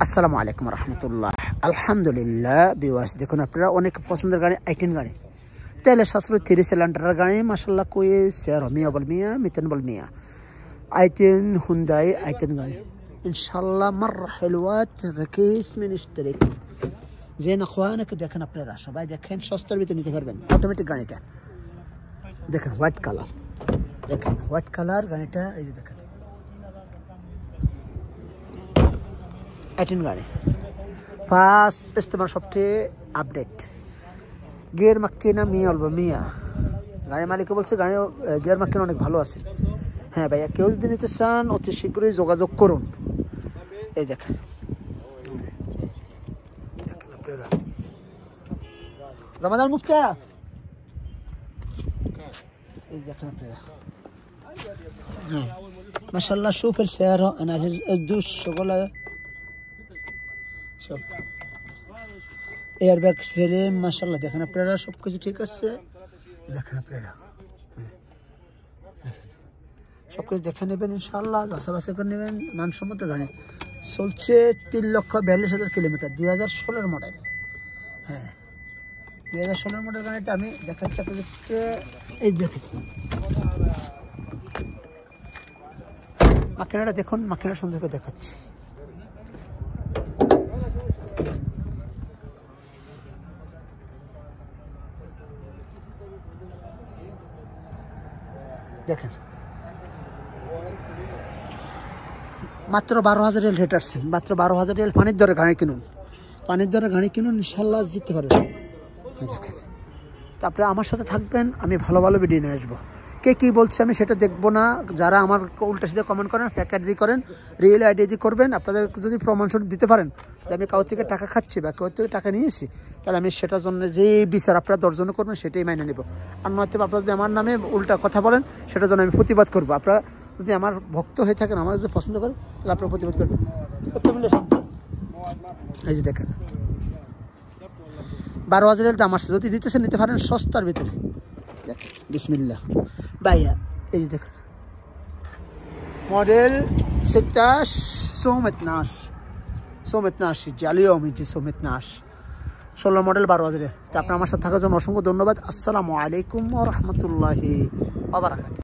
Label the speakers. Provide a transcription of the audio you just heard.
Speaker 1: আসসালামু আলাইকুম রহমতুল্লাহ। আলহামদুলিল্লাহ বিওয়াস, দেখুন আপনারা অনেক পছন্দের গাড়ি, আইটেন গাড়ি, তেলে সাশ্রয় 3 সিলিন্ডারের গাড়ি মাশাল্লাহ কোই শেয়ার মিয়া বল মিয়া মিতেন বল মিয়া আইটেন হুন্ডাই আইটেন গাড়ি ইনশাল্লাহ মাররা حلوات رخيص من اشترك زين اخوانك। দেখেন আপনারা সবাই দেখেন, সস্তার ভিতরে নিতে পারবেন। অটোমেটিক গাড়িটা দেখেন, হোয়াইট কালার, দেখেন হোয়াইট কালার গাড়িটা, এই যে দেখেন আইটেন গাড়ি ফার্স্ট ইস্তেমাল সফটওয়্যার আপডেট। গিয়ার মাক্কিনা মিয়া অল্প মিয়া, গাড়ির মালিকও বলছে গাড়ি গিয়ার মাক্কিনা অনেক ভালো আছে। হ্যাঁ ভাইয়া, কেউ যদি নিতে চান অতি শীঘ্রই যোগাযোগ করুন। এই দেখেন রমাদান মুফতা, এই দেখেন আপনারা মাশাআল্লাহ شوف السعر انا الدوش شغله شوف এয়ারব্যাগ সেলিম মাশাআল্লাহ। দেখেন আপনারা সবকিছু ঠিক আছে, দেখেন আপনারা সবকিছু দেখে নেবেন ইনশাআল্লাহ, যাচাই করে নেবেন। মানসম্মত গাড়ি চলছে 3,42,000 কিলোমিটার, 2016 মডেল। হ্যাঁ 2016 মডেল গাড়িটা আমি দেখাচ্ছি আপনাদেরকে। এই দেখুন মাকিনাটা দেখুন, মাকিনা সুন্দর করে দেখাচ্ছি। দেখেন মাত্র 12,000 রিয়াল রেট আসছে, মাত্র 12,000 রিয়াল। পানির দরে গাড়ি কিনুন, পানির দরে গাড়ি কিনুন, ইনশাল্লাহ জিততে পারবেন। দেখেন তারপরে আমার সাথে থাকবেন, আমি ভালো ভালো ভিডিও নিয়ে আসবো। কে কী বলছে আমি সেটা দেখবো না। যারা আমার উল্টা সিধে কমেন্ট করেন, ফেক আইডি করেন, রিয়েল আইডি দিয়ে করবেন, আপনাদের যদি প্রমাণস্বরূপ দিতে পারেন যে আমি কাউ থেকে টাকা খাচ্ছি বা কেউ থেকে টাকা নিয়েছি, তাহলে আমি সেটার জন্য যে বিচার আপনারা দর্জন করবেন সেটাই মাইনে নেব। আর নয়তো আপনারা যদি আমার নামে উল্টা কথা বলেন সেটার জন্য আমি প্রতিবাদ করবো। আপনারা যদি আমার ভক্ত হয়ে থাকেন, আমার যদি পছন্দ করেন, তাহলে আপনারা প্রতিবাদ করবেন। এই যে দেখেন 12,000 দাম আসছে, যদি দিতেছেন নিতে পারেন সস্তার ভিতরে। দেখেন বিসমিল্লাহ ভাইয়া, এই যে দেখেন মডেল 16 12 اليوم يجي 16 মডেল 12,000। তা আপনার আমার সাথে থাকার জন্য অসংখ্য ধন্যবাদ। আসসালামু আলাইকুম ওয়া রাহমাতুল্লাহি ওয়া বারাকাতুহু।